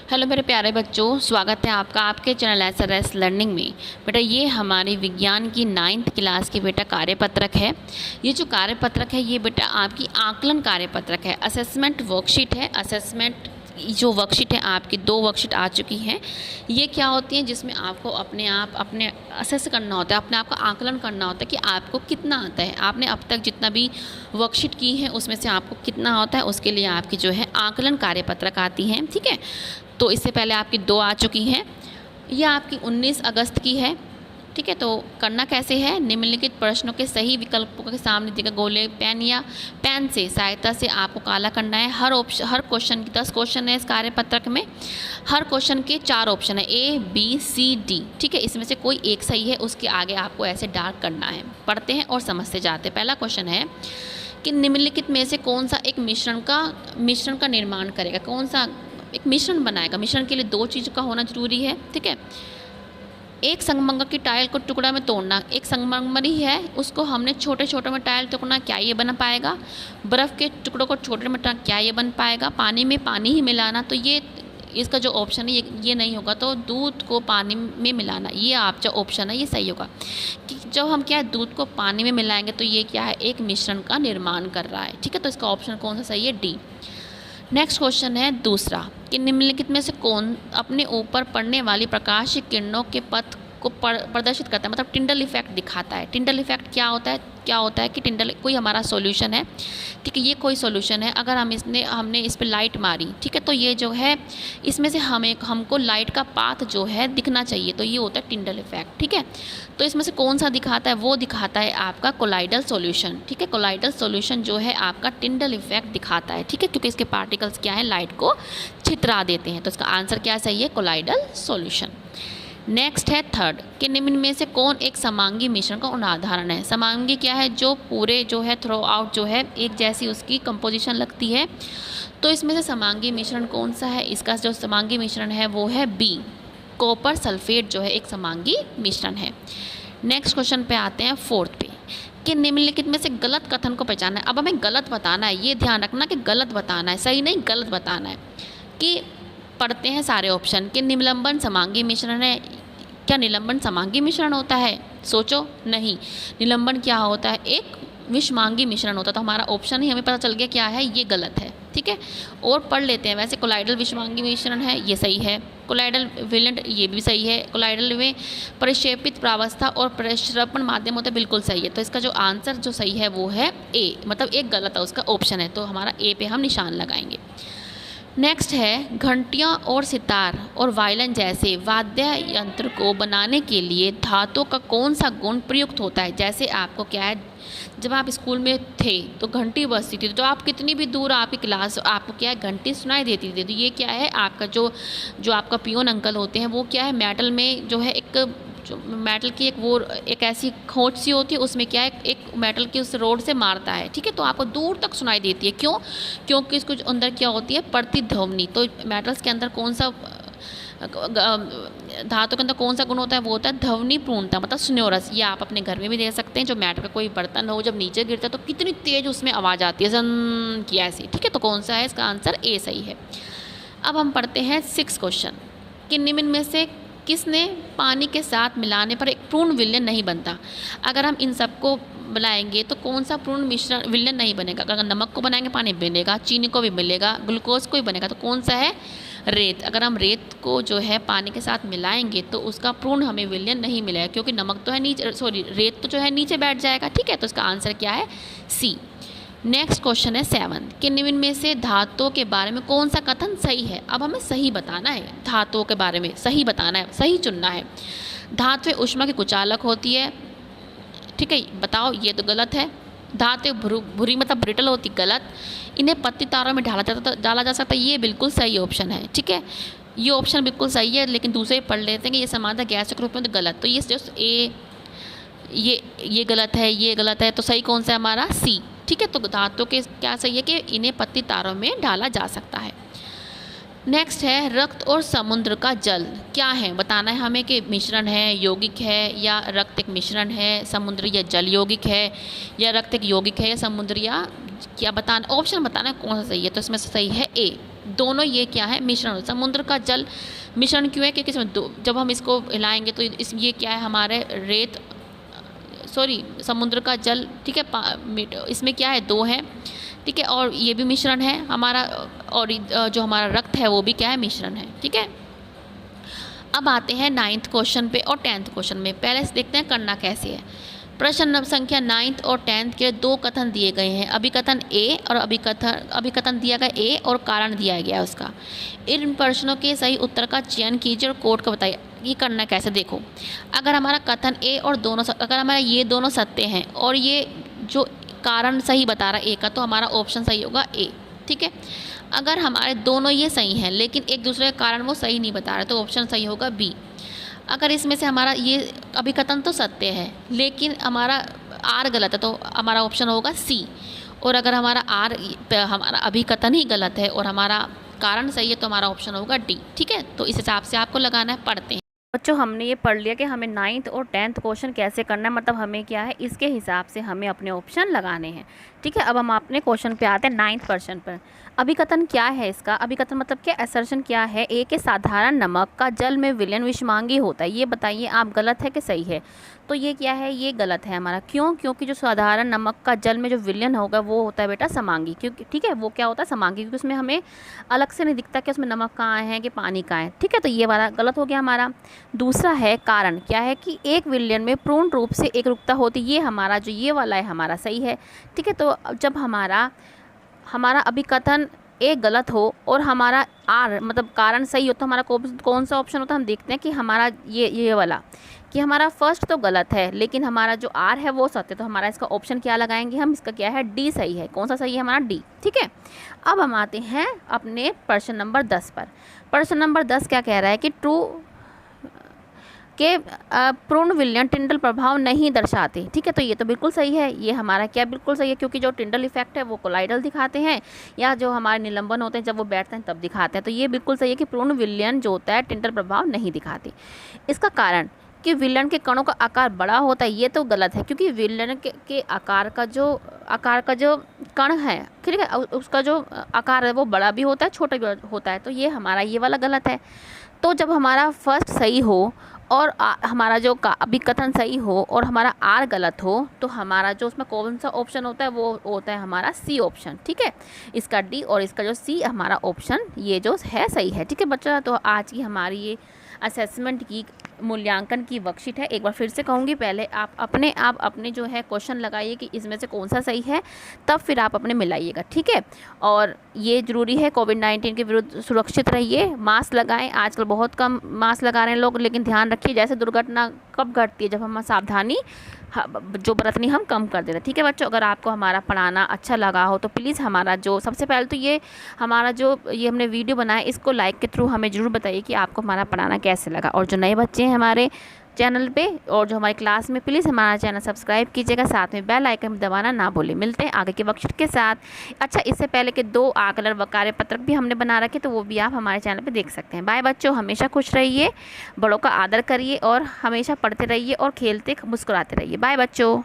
Hello मेरे प्यारे बच्चों, स्वागत है आपका आपके चैनल SRS लर्निंग में। बेटा ये हमारी विज्ञान की 9th क्लास की बेटा कार्यपत्रक है। ये जो कार्यपत्रक है ये बेटा आपकी आकलन कार्यपत्रक है, असेसमेंट वर्कशीट है। असेसमेंट जो वर्कशीट है आपकी 2 वर्कशीट आ चुकी हैं। ये क्या होती हैं जिसमें आपको अपने असेस करना होता है, अपने आप का आकलन करना होता है कि आपको कितना आता है। आपने अब तक जितना भी वर्कशीट की है उसमें से आपको कितना होता है, उसके लिए आपकी जो है आकलन कार्यपत्रक आती है। ठीक है, तो इससे पहले आपकी 2 आ चुकी हैं। यह आपकी 19 अगस्त की है। ठीक है, तो करना कैसे है, निम्नलिखित प्रश्नों के सही विकल्पों के सामने दिए गए गोले पेन या पेन से सहायता से आपको काला करना है। हर क्वेश्चन की 10 क्वेश्चन है इस कार्यपत्रक में। हर क्वेश्चन के 4 ऑप्शन है, A, B, C, D। ठीक है, इसमें से कोई एक सही है, उसके आगे आपको ऐसे डार्क करना है। पढ़ते हैं और समझते जाते हैं। पहला क्वेश्चन है कि निम्नलिखित में से कौन सा एक मिश्रण का निर्माण करेगा, कौन सा एक मिश्रण बनाएगा। मिश्रण के लिए 2 चीज़ का होना जरूरी है। ठीक है, एक संगमरमर की टाइल को टुकड़ा में तोड़ना, एक संगमरमर ही है उसको हमने छोटे छोटे में टाइल तोड़ना, क्या ये बन पाएगा। बर्फ़ के टुकड़ों को छोटे में क्या ये बन पाएगा। पानी में पानी ही मिलाना, तो ये इसका जो ऑप्शन है ये नहीं होगा। तो दूध को पानी में मिलाना, ये आप जो ऑप्शन है ये सही होगा कि जब हम क्या है दूध को पानी में मिलाएंगे तो ये क्या है, एक मिश्रण का निर्माण कर रहा है। ठीक है, तो इसका ऑप्शन कौन सा सही है, डी। नेक्स्ट क्वेश्चन है दूसरा कि निम्नलिखित में से कौन अपने ऊपर पड़ने वाली प्रकाश की किरणों के पथ को प्रदर्शित करता है, मतलब टिंडल इफेक्ट दिखाता है। टिंडल इफेक्ट क्या होता है कि टिंडल कोई हमारा सॉल्यूशन है। ठीक है, ये कोई सॉल्यूशन है, अगर हमने इस पर लाइट मारी, ठीक है, तो ये जो है इसमें से हमको लाइट का पाथ जो है दिखना चाहिए, तो ये होता है टिंडल इफेक्ट। ठीक है, तो इसमें से कौन सा दिखाता है, वो दिखाता है आपका कोलाइडल सॉल्यूशन। ठीक है, कोलाइडल सॉल्यूशन जो है आपका टिंडल इफेक्ट दिखाता है। ठीक है, क्योंकि इसके पार्टिकल्स क्या है, लाइट को छितरा देते हैं। तो इसका आंसर क्या सही है, कोलाइडल सॉल्यूशन। नेक्स्ट है थर्ड कि निम्न में से कौन एक समांगी मिश्रण का उदाहरण है। समांगी क्या है, जो पूरे जो है थ्रो आउट जो है एक जैसी उसकी कंपोजिशन लगती है। तो इसमें से समांगी मिश्रण कौन सा है, इसका जो समांगी मिश्रण है वो है बी, कॉपर सल्फेट जो है एक समांगी मिश्रण है। नेक्स्ट क्वेश्चन पे आते हैं फोर्थ पे कि निम्नलिखित में से गलत कथन को पहचानना है। अब हमें गलत बताना है, ये ध्यान रखना कि गलत बताना है, सही नहीं गलत बताना है। कि पढ़ते हैं सारे ऑप्शन कि निलंबन समांगी मिश्रण है। क्या निलंबन समांगी मिश्रण होता है, सोचो, नहीं। निलंबन क्या होता है, एक विषमांगी मिश्रण होता है। तो हमारा ऑप्शन ही हमें पता चल गया क्या है, ये गलत है। ठीक है, और पढ़ लेते हैं। वैसे कोलाइडल विषमांगी मिश्रण है, ये सही है। कोलाइडल वेलेंट, ये भी सही है। कोलाइडल में परिक्षेपित प्रावस्था और प्रक्षेपण माध्यम होता है, बिल्कुल सही है। तो इसका जो आंसर जो सही है वो है ए, मतलब एक गलत है उसका ऑप्शन है, तो हमारा ए पे हम निशान लगाएंगे। नेक्स्ट है घंटियाँ और सितार और वायलिन जैसे वाद्य यंत्र को बनाने के लिए धातु का कौन सा गुण प्रयुक्त होता है। जैसे आपको क्या है, जब आप स्कूल में थे तो घंटी बजती थी, तो आप कितनी भी दूर आपकी क्लास आपको क्या है घंटी सुनाई देती थी। तो ये क्या है आपका जो आपका पियोन अंकल होते हैं वो क्या है मेटल में जो है एक जो मेटल की एक ऐसी खोंच सी होती है, उसमें क्या है एक मेटल की उस रोड से मारता है। ठीक है, तो आपको दूर तक सुनाई देती है। क्यों, क्योंकि इसको अंदर क्या होती है प्रतिध्वनि। तो मेटल्स के अंदर कौन सा धातु के अंदर कौन सा गुण होता है, वो होता है ध्वनि पूर्णता, मतलब स्न्योरस। ये आप अपने घर में भी देख सकते हैं। जो मेटल का कोई बर्तन हो जब नीचे गिरता है तो कितनी तेज़ उसमें आवाज़ आती है, जन की ऐसी। ठीक है, तो कौन सा है, इसका आंसर ए सही है। अब हम पढ़ते हैं 6 क्वेश्चन कि निम्न में से किसने पानी के साथ मिलाने पर एक पूर्ण विलयन नहीं बनता। अगर हम इन सबको बनाएंगे तो कौन सा पूर्ण मिश्रण विलयन नहीं बनेगा। अगर नमक को बनाएंगे पानी बनेगा, चीनी को भी मिलेगा, ग्लूकोज को भी बनेगा। तो कौन सा है, रेत। अगर हम रेत को जो है पानी के साथ मिलाएंगे तो उसका पूर्ण हमें विलयन नहीं मिलेगा, क्योंकि नमक तो है नीचे, रेत तो जो है नीचे बैठ जाएगा। ठीक है, तो इसका आंसर क्या है, सी। नेक्स्ट क्वेश्चन है 7 कि निम्न में से धातुओं के बारे में कौन सा कथन सही है। अब हमें सही बताना है, धातुओं के बारे में सही बताना है, सही चुनना है। धातु ऊष्मा की कुचालक होती है। ठीक है, बताओ, ये तो गलत है। धातु भूरी मतलब ब्रिटल होती, गलत। इन्हें पत्ती तारों में डाला जा सकता है, ये बिल्कुल सही ऑप्शन है। ठीक है, ये ऑप्शन बिल्कुल सही है, लेकिन दूसरे पढ़ लेते हैं कि ये समानता गैस के रूप में तो गलत। तो ये जस्ट ए, ये गलत है, ये गलत है। तो सही कौन सा है हमारा, सी। ठीक है, तो धातु के क्या सही है कि इन्हें पत्ती तारों में डाला जा सकता है। नेक्स्ट है रक्त और समुद्र का जल क्या है, बताना है हमें कि मिश्रण है, यौगिक है, या रक्त एक मिश्रण है, समुद्र या जल यौगिक है, या रक्त एक यौगिक है, या समुद्र या क्या बताना, ऑप्शन बताना है कौन सा सही है। तो इसमें सही है ए, दोनों ये क्या है, मिश्रण। समुद्र का जल मिश्रण क्यों है, क्योंकि इसमें दो, जब हम इसको हिलाएंगे तो ये क्या है, हमारे रेत, सॉरी समुद्र का जल, ठीक है, इसमें क्या है, दो है, ठीक है, और ये भी मिश्रण है हमारा, और जो हमारा रक्त है वो भी क्या है, मिश्रण है, ठीक है। अब आते हैं 9th क्वेश्चन पे और 10th क्वेश्चन में। पहले से देखते हैं करना कैसे है। प्रश्न संख्या 9th और 10th के दो कथन दिए गए हैं, अभिकथन ए और अभिकथन दिया गया ए और कारण दिया गया उसका। इन प्रश्नों के सही उत्तर का चयन कीजिए और कोड का बताइए। ये करना कैसे, देखो, अगर हमारा कथन ए और दोनों, अगर हमारा ये दोनों सत्य हैं और ये जो कारण सही बता रहा है ए का, तो हमारा ऑप्शन सही होगा ए, ठीक है। अगर हमारे दोनों ये सही हैं लेकिन एक दूसरे का कारण वो सही नहीं बता रहे, तो ऑप्शन सही होगा बी। अगर इसमें से हमारा ये अभिकथन तो सत्य है लेकिन हमारा आर गलत है, तो हमारा ऑप्शन होगा सी। और अगर हमारा हमारा अभिकथन ही गलत है और हमारा कारण सही है, तो हमारा ऑप्शन होगा डी, ठीक है। तो इस हिसाब से आपको लगाना है। पढ़ते हैं बच्चों, हमने ये पढ़ लिया कि हमें 9th और 10th क्वेश्चन कैसे करना है, मतलब हमें क्या है, इसके हिसाब से हमें अपने ऑप्शन लगाने हैं, ठीक है। अब हम अपने क्वेश्चन पे आते हैं 9th क्वेश्चन पर। अभिकथन क्या है इसका, अभिकथन मतलब क्या, असर्शन क्या है, ए के साधारण नमक का जल में विलयन विषमांगी होता है, ये बताइए आप गलत है कि सही है। तो ये क्या है, ये गलत है हमारा, क्यों, क्योंकि जो साधारण नमक का जल में जो विलयन होगा वो होता है बेटा समांगी, क्योंकि ठीक है, वो क्या होता है, समांगी, क्योंकि उसमें हमें अलग से नहीं दिखता कि उसमें नमक कहाँ है कि पानी कहाँ है, ठीक है। तो ये वाला गलत हो गया हमारा। दूसरा है कारण, क्या है कि एक विलयन में पूर्ण रूप से एकरूपता होती, ये हमारा जो ये वाला है हमारा सही है, ठीक है। तो जब हमारा अभिकथन ए गलत हो और हमारा आर मतलब कारण सही हो, तो हमारा कौन सा ऑप्शन होता है, हम देखते हैं कि हमारा ये वाला, कि हमारा फर्स्ट तो गलत है लेकिन हमारा जो आर है वो सत्य, तो हमारा इसका ऑप्शन क्या लगाएंगे हम, इसका क्या है, डी सही है। कौन सा सही है, हमारा डी, ठीक है। अब हम आते हैं अपने प्रश्न नंबर 10 पर। प्रश्न नंबर 10 क्या कह रहा है कि ट्रू के पूर्ण विलयन टिंडल प्रभाव नहीं दर्शाते, ठीक है। तो ये तो बिल्कुल सही है, ये हमारा क्या बिल्कुल सही है, क्योंकि जो टिंडल इफेक्ट है वो कोलाइडल दिखाते हैं, या जो हमारे निलंबन होते हैं जब वो बैठते हैं तब दिखाते हैं। तो ये बिल्कुल सही है कि पूर्ण विलयन जो होता है टिंडल प्रभाव नहीं दिखाते। इसका कारण कि विलयन के कणों का आकार बड़ा होता है, ये तो गलत है, क्योंकि विलयन के आकार का जो कण है, ठीक है, उसका जो आकार है वो बड़ा भी होता है छोटा भी होता है, तो ये हमारा ये वाला गलत है। तो जब हमारा फर्स्ट सही हो और हमारा जो अभिकथन सही हो और हमारा आर गलत हो, तो हमारा जो उसमें कौन सा ऑप्शन होता है वो होता है हमारा सी ऑप्शन, ठीक है। इसका डी और इसका जो सी हमारा ऑप्शन ये जो है सही है, ठीक है बच्चों। तो आज की हमारी ये असेसमेंट की मूल्यांकन की वर्कशीट है। एक बार फिर से कहूँगी, पहले आप अपने जो है क्वेश्चन लगाइए कि इसमें से कौन सा सही है, तब फिर आप अपने मिलाइएगा, ठीक है। और ये ज़रूरी है, कोविड-19 के विरुद्ध सुरक्षित रहिए, मास्क लगाएं। आजकल बहुत कम मास्क लगा रहे हैं लोग, लेकिन ध्यान रखिए जैसे दुर्घटना कब घटती है, जब हम सावधानी जो बरतनी हम कम कर देते हैं, ठीक है बच्चों। अगर आपको हमारा पढ़ाना अच्छा लगा हो तो प्लीज़ हमारा जो सबसे पहले तो ये हमारा जो ये हमने वीडियो बनाया इसको लाइक के थ्रू हमें ज़रूर बताइए कि आपको हमारा पढ़ाना कैसे लगा। और जो नए बच्चे हैं हमारे चैनल पे और जो हमारी क्लास में, प्लीज़ हमारा चैनल सब्सक्राइब कीजिएगा, साथ में बेल आइकन दबाना ना भूलें। मिलते हैं आगे के वर्कशीट के साथ। अच्छा, इससे पहले के 2 आकलन व कार्यपत्रक भी हमने बना रखे, तो वो भी आप हमारे चैनल पे देख सकते हैं। बाय बच्चों, हमेशा खुश रहिए, बड़ों का आदर करिए और हमेशा पढ़ते रहिए और खेलते मुस्कुराते रहिए। बाय बच्चों।